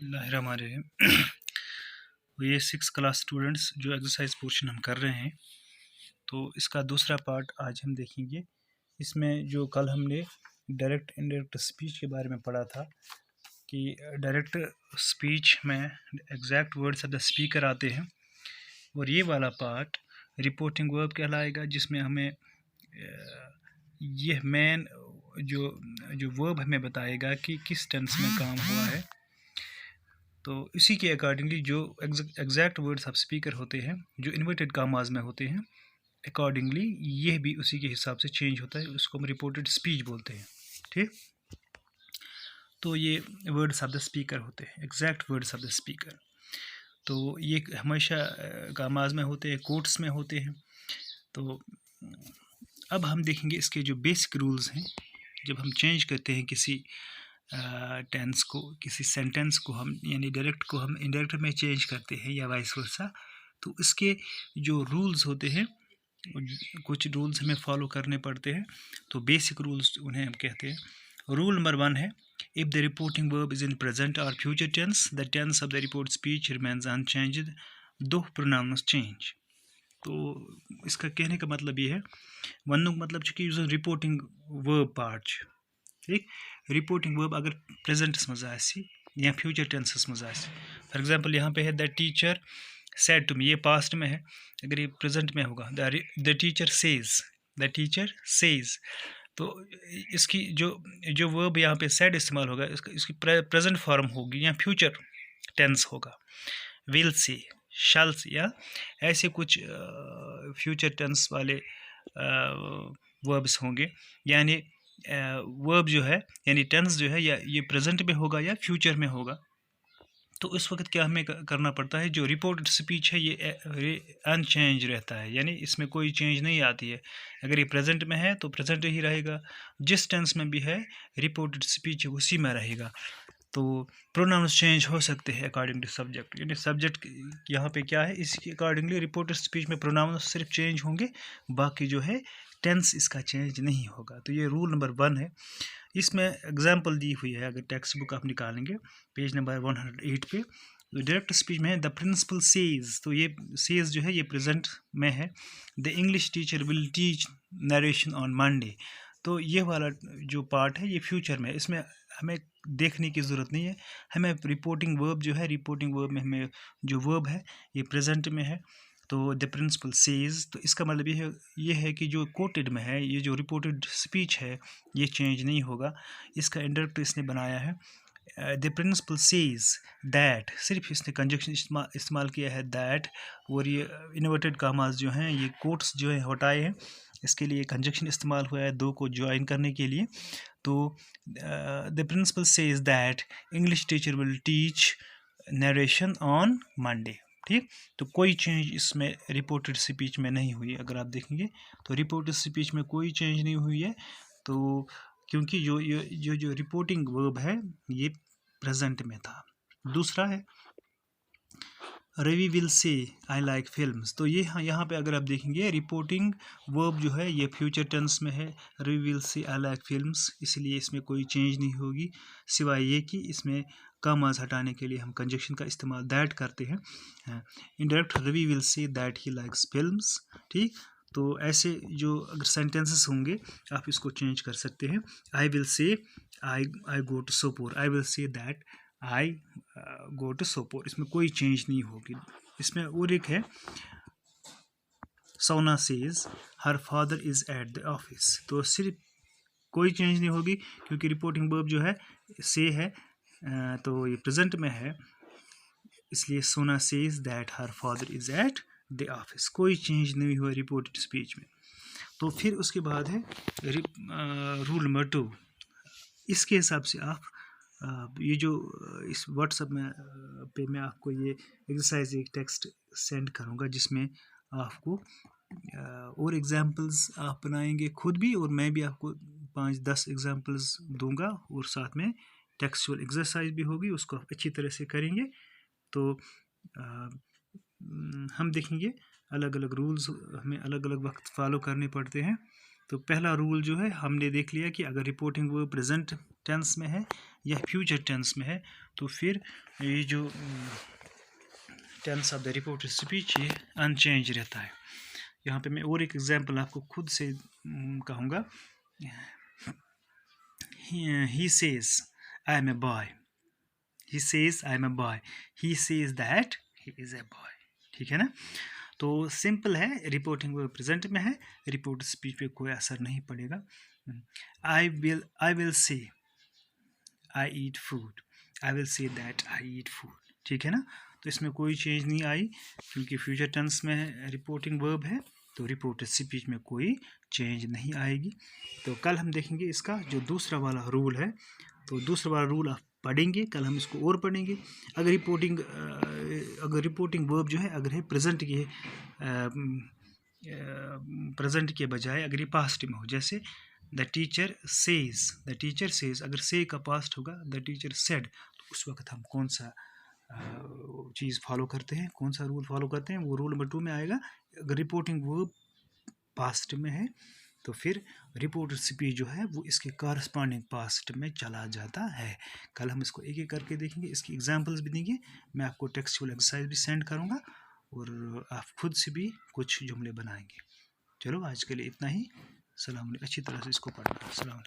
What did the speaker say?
बिस्मिल्लाहिर्रहमानिर्रहीम। ये 6 class students जो एक्सरसाइज पोर्शन हम कर रहे हैं, तो इसका दूसरा पार्ट आज हम देखेंगे। इसमें जो कल हमने डायरेक्ट इनडायरेक्ट स्पीच के बारे में पढ़ा था कि डायरेक्ट स्पीच में exact words of the speaker आते हैं, और ये वाला पार्ट रिपोर्टिंग वर्ब कहलाएगा, जिसमें हमें यह मेन जो वर्ब हमें बताएगा कि किस टेंस में काम हुआ है। तो इसी के अकॉर्डिंगली जो एग्जैक्ट वर्ड्स ऑफ स्पीकर होते हैं, जो इन्वर्टेड कामाज में होते हैं, अकॉर्डिंगली यह भी उसी के हिसाब से चेंज होता है। उसको हम रिपोर्टेड स्पीच बोलते हैं। ठीक, तो ये वर्ड्स ऑफ द स्पीकर होते हैं, exact words of the speaker. तो ये हमेशा कामाज में होते हैं, कोट्स में होते हैं। तो अब हम देखेंगे इसके जो बेसिक रूल्स हैं। जब हम चेंज करते हैं किसी टेंस को, किसी सेंटेंस को हम यानी डायरेक्ट को हम इनडायरेक्ट में चेंज करते हैं या वाइस वर्सा, तो इसके जो रूल्स होते हैं, कुछ रूल्स हमें फॉलो करने पड़ते हैं। तो बेसिक रूल्स उन्हें हम कहते हैं। रूल नंबर 1 है, if the reporting verb is in present और future tense, the tense of the report speech remains unchanged though pronouns change. तो इसका कहने का मतलब ये है, वनुक मतलब कि रिपोर्टिंग वर्ब पार्ट। ठीक, रिपोर्टिंग वर्ब अगर प्रेजेंटस मज आसी या फ्यूचर टेंसस मज आसी, फॉर एग्जांपल यहाँ पे है the teacher said to me, ये पास्ट में है। अगर ये प्रेजेंट में होगा the teacher says, the teacher says, तो इसकी जो वर्ब यहाँ पे सेड इस्तेमाल होगा, इसकी प्रेजेंट फॉर्म होगी या फ्यूचर टेंस होगा, विल से, शैल से, या ऐसे कुछ फ्यूचर टेंस वाले वर्ब्स होंगे। यानी वर्ब जो है यानी टेंस जो है, या ये प्रेजेंट में होगा या फ्यूचर में होगा। तो उस वक्त क्या हमें करना पड़ता है, जो रिपोर्टेड स्पीच है ये अनचेंज रहता है, यानी इसमें कोई चेंज नहीं आती है। अगर ये प्रेजेंट में है तो प्रेजेंट ही रहेगा, जिस टेंस में भी है रिपोर्टेड स्पीच उसी में रहेगा। तो प्रोनाउंस चेंज हो सकते हैं अकॉर्डिंग टू सब्जेक्ट, यानी सब्जेक्ट यहाँ पे क्या है, इसके अकॉर्डिंगली रिपोर्टेड स्पीच में प्रोनाउंस सिर्फ चेंज होंगे, बाकी जो है टेंस इसका चेंज नहीं होगा। तो ये रूल नंबर 1 है। इसमें एग्जांपल दी हुई है, अगर टेक्स्ट बुक आप निकालेंगे पेज नंबर 108 पे, तो डायरेक्ट स्पीच में है द प्रिंसिपल सेज, तो ये सेज जो है ये प्रेजेंट में है। The English teacher will teach narration on Monday, तो ये वाला जो पार्ट है ये फ्यूचर में है, इसमें हमें देखने की ज़रूरत नहीं है। हमें रिपोर्टिंग वर्ब जो है, रिपोर्टिंग वर्ब में हमें जो वर्ब है ये प्रेजेंट में है, तो द प्रिंसिपल सेज, तो इसका मतलब ये है कि जो कोटेड में है, ये जो रिपोर्टेड स्पीच है ये चेंज नहीं होगा। इसका इंडायरेक्ट इसने बनाया है द प्रिंसिपल सेज दैट, सिर्फ इसने कंजक्शन इस्तेमाल किया है दैट, और ये इन्वर्टेड कामास जो हैं, ये कोट्स जो है हटाए हैं, इसके लिए कंजक्शन इस्तेमाल हुआ है दो को ज्वाइन करने के लिए। तो the principal says that English teacher will teach narration on Monday. ठीक, तो कोई चेंज इसमें रिपोर्टेड स्पीच में नहीं हुई। अगर आप देखेंगे तो रिपोर्टेड स्पीच में कोई चेंज नहीं हुई है, तो क्योंकि जो रिपोर्टिंग वर्ब है ये प्रेजेंट में था। दूसरा है Ravi will say I like films, तो ये यहाँ पे अगर आप देखेंगे रिपोर्टिंग वर्ब जो है ये फ्यूचर टेंस में है, Ravi will say I like films, इसलिए इसमें कोई चेंज नहीं होगी, सिवाय ये कि इसमें कामाज हटाने के लिए हम कंजक्शन का इस्तेमाल दैट करते हैं। Indirect Ravi will say that he likes films. ठीक, तो ऐसे जो अगर सेंटेंसेस होंगे आप इसको चेंज कर सकते हैं। I will say I go to Sopore, I will say that I go to Sopore, इसमें कोई चेंज नहीं होगी। इसमें और एक है सोना says her father is at the office, तो सिर्फ कोई चेंज नहीं होगी क्योंकि रिपोर्टिंग वर्ब जो है से है, तो ये प्रेजेंट में है, इसलिए सोना says that her father is at the office, कोई चेंज नहीं हुआ रिपोर्टेड स्पीच में। तो फिर उसके बाद है रूल नंबर 2। इसके हिसाब से आप ये जो इस व्हाट्सएप में पे मैं आपको ये एक्सरसाइज एक टेक्स्ट सेंड करूँगा, जिसमें आपको और एग्जांपल्स आप बनाएंगे खुद भी, और मैं भी आपको 5-10 एग्जांपल्स दूंगा, और साथ में टेक्सचुअल एक्सरसाइज भी होगी, उसको आप अच्छी तरह से करेंगे। तो हम देखेंगे अलग अलग रूल्स हमें अलग अलग वक्त फॉलो करने पड़ते हैं। तो पहला रूल जो है हमने देख लिया कि अगर रिपोर्टिंग वर्ब प्रेजेंट टेंस में है या फ्यूचर टेंस में है तो फिर ये जो tense of the reported speech ये अनचेंज रहता है। यहाँ पे मैं और एक एग्जांपल आपको खुद से कहूँगा। He says I am a boy, he says I am a boy, he says that he is a boy. ठीक है ना। तो सिंपल है, रिपोर्टिंग वर्ब प्रेजेंट में है, रिपोर्ट स्पीच पे कोई असर नहीं पड़ेगा। आई will say I eat food, I will say that I eat food. ठीक है ना। तो इसमें कोई चेंज नहीं आई क्योंकि फ्यूचर टेंस में रिपोर्टिंग वर्ब है, तो रिपोर्टेड स्पीच में कोई चेंज नहीं आएगी। तो कल हम देखेंगे इसका जो दूसरा वाला रूल है। तो दूसरा वाला रूल आप पढ़ेंगे, कल हम इसको और पढ़ेंगे। अगर रिपोर्टिंग वर्ब जो है अगर है प्रेजेंट के बजाय अगर ये पास्ट में हो, जैसे द टीचर सेज, अगर से का पास्ट होगा द टीचर सेड, तो उस वक्त हम कौन सा चीज़ फॉलो करते हैं, कौन सा रूल फॉलो करते हैं, वो रूल नंबर 2 में आएगा। अगर रिपोर्टिंग वर्ब पास्ट में है तो फिर रिपोर्टेड स्पीच जो है वो इसके कॉरस्पॉन्डिंग पास्ट में चला जाता है। कल हम इसको एक एक करके देखेंगे, इसकी एग्जांपल्स भी देंगे, मैं आपको टेक्सचुअल एक्सरसाइज भी सेंड करूँगा और आप खुद से भी कुछ जुमले बनाएंगे। चलो आज के लिए इतना ही। सलाम, अच्छी तरह से इसको पढ़ना। सलाम।